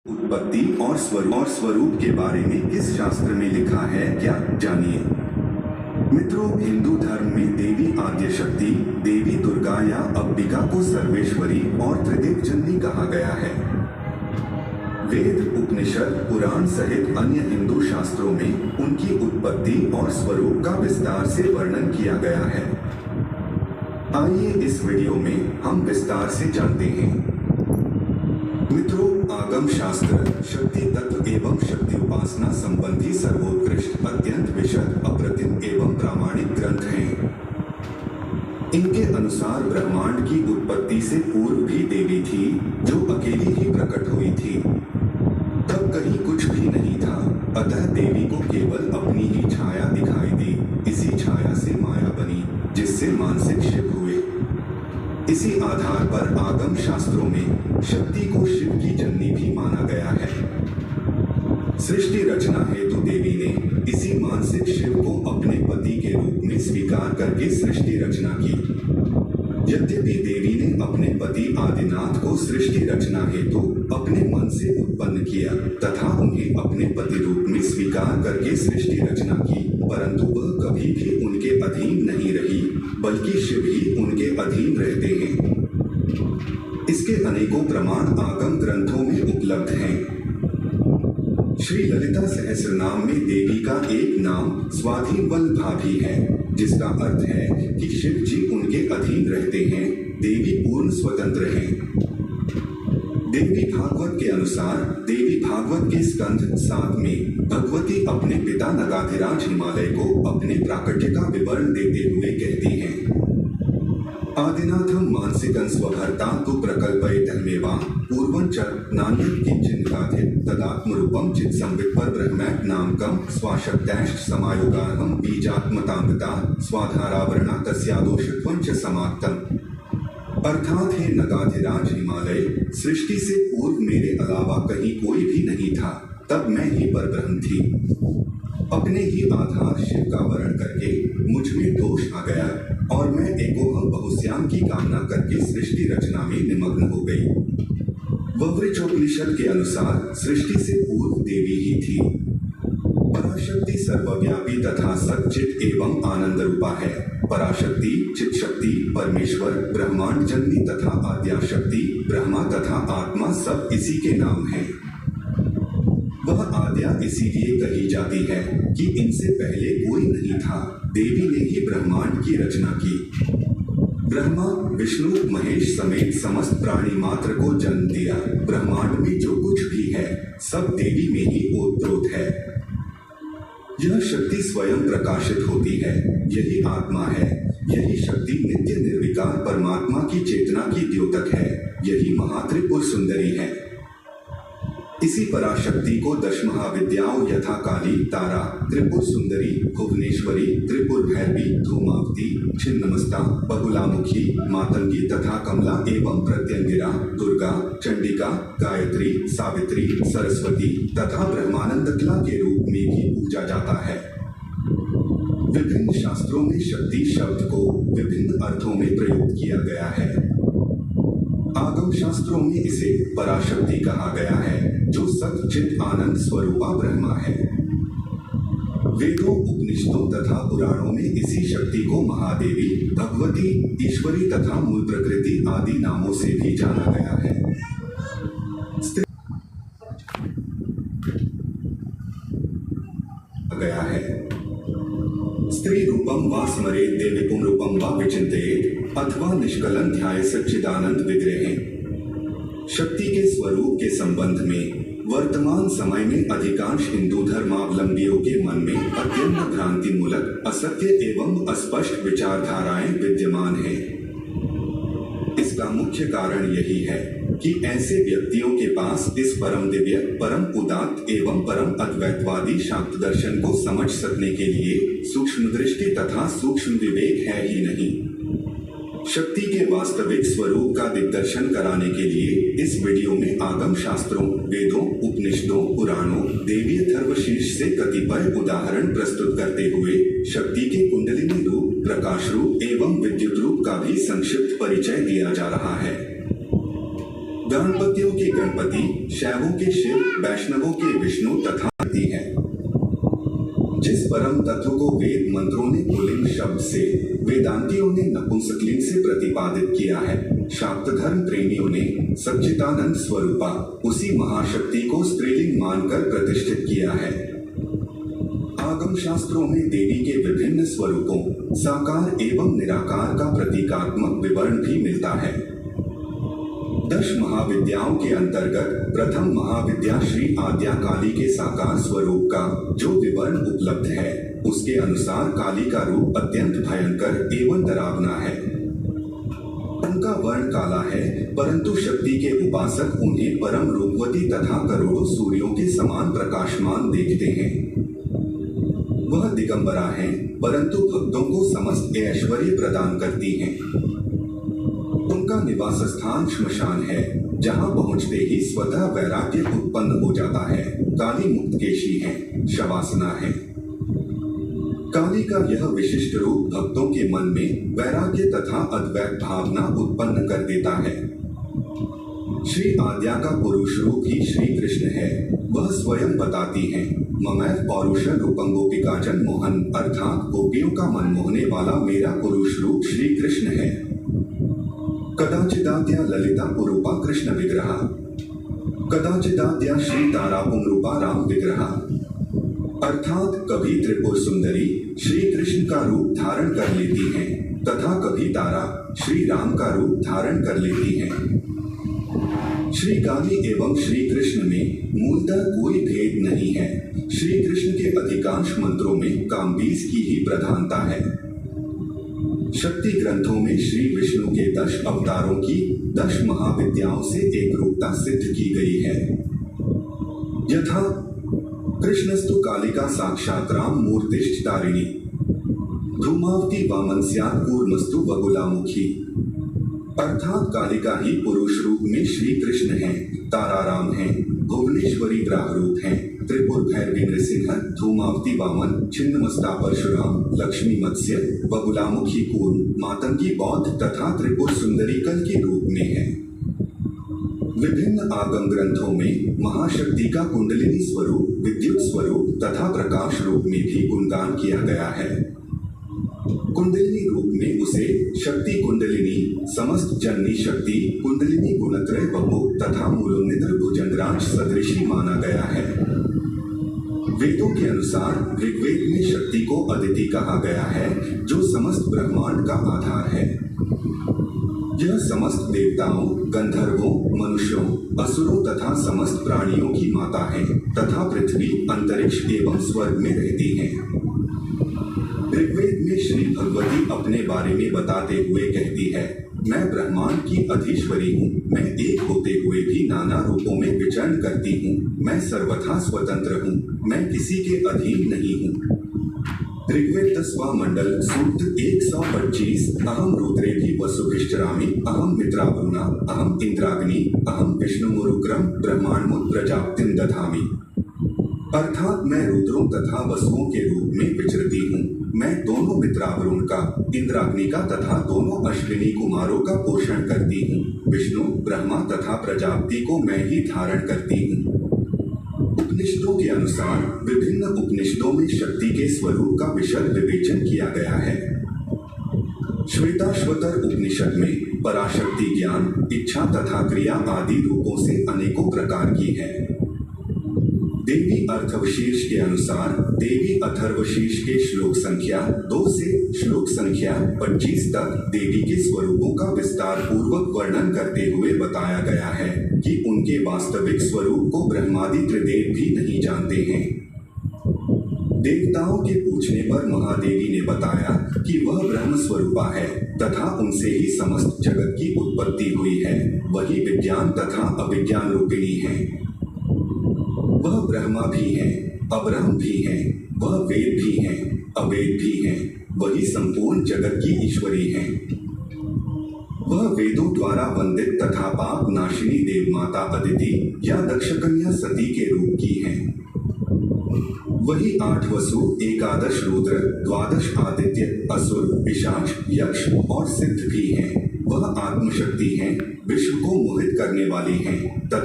उत्पत्ति और स्वरूप के बारे में किस शास्त्र में लिखा है, क्या जानिए। मित्रों, हिंदू धर्म में देवी आद्य शक्ति, देवी दुर्गा या अंबिका को सर्वेश्वरी और त्रिदेव जननी कहा गया है। वेद, उपनिषद, पुराण सहित अन्य हिंदू शास्त्रों में उनकी उत्पत्ति और स्वरूप का विस्तार से वर्णन किया गया है। आइए इस वीडियो में हम विस्तार से जानते हैं। मित्रों, आगम शास्त्र शक्ति तत्व एवं शक्ति उपासना संबंधी सर्वोत्कृष्ट, अत्यंत विशद, अप्रतिम एवं प्रामाणिक ग्रंथ हैं। इनके अनुसार ब्रह्मांड की उत्पत्ति से पूर्व भी देवी थी, जो अकेली ही प्रकट हुई थी। तब कहीं कुछ भी नहीं था, अतः देवी को केवल अपनी ही छाया दिखाई दी। इसी छाया से माया बनी, जिससे मानसिक शिव हुए। इसी आधार पर आगम शास्त्रों में शक्ति को शिव की जननी भी माना गया है। सृष्टि रचना हेतु देवी ने इसी मानसिक शिव को अपने पति के रूप में स्वीकार करके सृष्टि रचना की। यद्यपि देवी ने अपने पति आदिनाथ को सृष्टि रचना हेतु अपने मन से उत्पन्न किया तथा उन्हें अपने पति रूप में स्वीकार करके सृष्टि रचना की, परंतु वह कभी भी उनके अधीन नहीं रही, बल्कि शिव ही उनके अधीन रहते हैं। इसके अनेकों प्रमाण आगम ग्रंथों में उपलब्ध हैं। श्री ललिता सहस्रनाम में देवी का एक नाम स्वाधीनवल्लभा भी है, जिसका अर्थ है कि शिव जी उनके अधीन रहते हैं, देवी पूर्ण स्वतंत्र हैं। देवी भागवत के अनुसार देवी भागवत के स्कंध 7 में भगवती अपने पिता नगाधिराज हिमालय को अपने प्राकट्य का विवरण देते हुए कहती हैं, आदिनाथं मानसिकं स्वभर्ता तु प्रकल्पयितमेवा पूर्वं च नान्यत् किंचित् गाथित तदात्मरूपं चित्संवित् परब्रह्मैकनामकं स्वाशक्त्याश्च समायुगार्हं बीजात्मतांगता स्वाधारावरणा तस्यादोषत्वं च समाप्तम्। अर्थात हे नगाधिराज हिमालय, सृष्टि से पूर्व मेरे अलावा कहीं कोई भी नहीं था, तब मैं ही परब्रह्म थी। अपने ही आधार शिव का वर्ण करके मुझ में दोष आ गया और मैं एकोहम बहुश्याम की कामना करके सृष्टि रचना में निमग्न हो गई। वज्रचोपनिषद के अनुसार सृष्टि से पूर्व देवी ही थी। पराशक्ति सर्वव्यापी तथा सच्चित एवं आनंद रूपा है। पराशक्ति, चित शक्ति, परमेश्वर, ब्रह्मांड जननी तथा आद्याशक्ति, ब्रह्मा तथा आत्मा सब इसी के नाम हैं। वह आद्या इसीलिए कही जाती है कि इनसे पहले कोई नहीं था, देवी ने ही ब्रह्मांड की रचना की। ब्रह्मा, विष्णु, महेश समेत समस्त प्राणी मात्र को जन्म दिया। ब्रह्मांड में जो कुछ भी है सब देवी में ही ओतप्रोत है। यह शक्ति स्वयं प्रकाशित होती है, यही आत्मा है। यही शक्ति नित्य निर्विकार परमात्मा की चेतना की द्योतक है। यही महात्रिपुर सुंदरी है। इसी पराशक्ति को 10 महाविद्याओं यथा काली, तारा, त्रिपुर सुंदरी, भुवनेश्वरी, त्रिपुर भैरवी, धूमावती, छिन्नमस्ता, बहुलामुखी, मातंगी तथा कमला एवं प्रत्यंगिरा, दुर्गा, चंडिका, गायत्री, सावित्री, सरस्वती तथा ब्रह्मानंदकला के रूप में भी पूजा जाता है। विभिन्न शास्त्रों में शक्ति शब्द को विभिन्न अर्थों में प्रयोग किया गया है। आगम शास्त्रों में इसे पराशक्ति कहा गया है, जो सच्चित आनंद स्वरूपा ब्रह्मा है। वेदों, उपनिषदों तथा पुराणों में इसी शक्ति को महादेवी, भगवती, ईश्वरी तथा मूल प्रकृति आदि नामों से भी जाना गया है। स्त्री रूपम वा स्मरेत् देवीपुं रूपम वा विचिन्तयेत् अथवा निष्कलं ध्यायेत् सच्चिदानंद विग्रहे। शक्ति के स्वरूप के संबंध में वर्तमान समय में अधिकांश हिंदू धर्मावलंबियों के मन में अत्यंत भ्रांति मूलक, असत्य एवं अस्पष्ट विचारधाराएं विद्यमान हैं। इसका मुख्य कारण यही है कि ऐसे व्यक्तियों के पास इस परम दिव्य, परम उदात्त एवं परम अद्वैतवादी शाक्त दर्शन को समझ सकने के लिए सूक्ष्म दृष्टि तथा सूक्ष्म विवेक है ही नहीं। शक्ति के वास्तविक स्वरूप का दिग्दर्शन कराने के लिए इस वीडियो में आगम शास्त्रों, वेदों, उपनिषदों, पुराणों, देवी अथर्वशीर्ष से कतिपय उदाहरण प्रस्तुत करते हुए शक्ति के कुंडलिनी रूप, प्रकाश रूप एवं विद्युत रूप का भी संक्षिप्त परिचय दिया जा रहा है। गणपतियों के गणपति, शैवों के शिव, वैष्णवों के विष्णु तथा है। जिस परम तत्व को वेद मंत्रों ने पुल्लिंग शब्द से, वेदांतियों ने नपुंसकलिंग से प्रतिपादित किया है, शाक्त धर्म प्रेमियों ने सच्चिदानंद स्वरूपा उसी महाशक्ति को स्त्रीलिंग मानकर प्रतिष्ठित किया है। आगम शास्त्रों में देवी के विभिन्न स्वरूपों, साकार एवं निराकार का प्रतीकात्मक विवरण भी मिलता है। 10 महाविद्याओं के अंतर्गत प्रथम महाविद्या श्री आद्या काली के साकार स्वरूप का जो विवरण उपलब्ध है, उसके अनुसार काली का रूप अत्यंत भयंकर एवं डरावना है। उनका वर्ण काला है, परंतु शक्ति के उपासक उन्हें परम रूपवती तथा करोड़ों सूर्यों के समान प्रकाशमान देखते हैं। वह दिगंबरा है, परंतु भक्तों को समस्त ऐश्वर्य प्रदान करती हैं। उनका निवास स्थान श्मशान है, जहां पहुंचते ही स्वतः वैराग्य उत्पन्न हो जाता है। काली मुक्तकेशी है, शवासना है। काली का यह विशिष्ट रूप भक्तों के मन में वैराग्य तथा अद्वैत भावना उत्पन्न कर देता है। श्री आद्या का पुरुष रूप ही श्री कृष्ण है। वह स्वयं बताती हैं, ममैव पौरुष रूपं गोपिका जन मोहन, अर्थात गोपियों का मन मोहने वाला मेरा पुरुष रूप श्री कृष्ण है। कदाचिदाद्या ललिता पुरूपा कृष्ण विग्रहा, कदाचिदाद्या श्री तारा पुंरूपा राम विग्रहा, अर्थात कभी त्रिपुर सुंदरी श्री कृष्ण का रूप धारण कर लेती हैं तथा कभी तारा श्री राम का रूप धारण कर लेती हैं। श्री काली एवं श्री कृष्ण में मूलतः कोई भेद नहीं है। श्री कृष्ण के अधिकांश मंत्रों में कामबीज की ही प्रधानता है। शक्ति ग्रंथों में श्री विष्णु के 10 अवतारों की 10 महाविद्याओं से एक रूपता सिद्ध की गई है। यथा कृष्णस्तु कालिका साक्षात राम मूर्तिश्च तारिणी, धूमावती वामन स्यात् कूर्मस्तु बगुलामुखी, अर्थात कालिका ही पुरुष रूप में श्री कृष्ण है, तारा राम है, भुवनेश्वरी ग्राहरूप है, त्रिपुर भैरवी नृसिंह, धूमावती वामन, छिन्नमस्ता परशुराम, लक्ष्मी मत्स्य, बगुलामुखी कूर्म, मातंगी बौद्ध तथा त्रिपुर सुंदरी कल के रूप में है। विभिन्न आगम ग्रंथों में महाशक्ति का कुंडलिनी स्वरूप, विद्युत स्वरूप तथा प्रकाश रूप में भी गुणगान किया गया है। कुंडलिनी रूप में उसे शक्ति कुंडलिनी, समस्त जननी शक्ति, कुंडलिनी गुणत्रय बहु तथा मूलोन्निद्र भुजंगराज सदृशी माना गया है। वेदों के अनुसार ऋग्वेद में शक्ति को अदिति कहा गया है, जो समस्त ब्रह्मांड का आधार है। यह समस्त देवताओं, गंधर्वों, मनुष्यों, असुरों तथा समस्त प्राणियों की माता है तथा पृथ्वी, अंतरिक्ष एवं स्वर्ग में रहती है। ऋग्वेद में श्री भगवती अपने बारे में बताते हुए कहती है, मैं ब्रह्मांड की अधीश्वरी हूँ, मैं एक होते हुए भी नाना रूपों में विचरण करती हूँ, मैं सर्वथा स्वतंत्र हूँ, मैं किसी के अधीन नहीं हूँ। ऋग्वेद 10वां मंडल सूक्त 125, अहम रुद्रेभि वसुभिश्चरामि, अहम मित्रावरुणा, अहम इंद्राग्नि, अहम विष्णुमुरुक्रम ब्रह्मांडमुत प्रजाप्तिम दधामि, अर्थात मैं रुद्रों तथा वसुओं के रूप में विचरती हूँ। मैं दोनों मित्रावरुण का, इंद्राग्नि का तथा दोनों अश्विनी कुमारों का पोषण करती हूँ। विष्णु, ब्रह्मा तथा प्रजापति को मैं ही धारण करती हूँ। उपनिषदों के अनुसार विभिन्न उपनिषदों में शक्ति के स्वरूप का विशद विवेचन किया गया है। श्वेताश्वतर उपनिषद में पराशक्ति ज्ञान, इच्छा तथा क्रिया आदि रूपों से अनेकों प्रकार की है। देवी अर्थवशीर्ष के अनुसार देवी अथर्वशीर्ष के श्लोक संख्या 2 से श्लोक संख्या 25 तक देवी के स्वरूपों का विस्तार पूर्वक वर्णन करते हुए बताया गया है कि उनके वास्तविक स्वरूप को ब्रह्मादि त्रिदेव भी नहीं जानते हैं। देवताओं के पूछने पर महादेवी ने बताया कि वह ब्रह्म स्वरूपा है तथा उनसे ही समस्त जगत की उत्पत्ति हुई है। वही विज्ञान तथा अविज्ञान रूपिणी है। वह ब्रह्मा भी है, अब्रह्म भी है, वह वेद भी है, अवेद भी है, वही संपूर्ण जगत की ईश्वरी है। वह वेदों द्वारा वंदित तथा पाप नाशिनी देव माता अदिति या दक्षकन्या सती के रूप की है। वही 8 वसु, 11 रुद्र, 12 आदित्य, असुर, पिशाच, यक्ष और सिद्ध भी हैं। वह आत्मशक्ति हैं, विश्व को मोहित करने वाली हैं तथा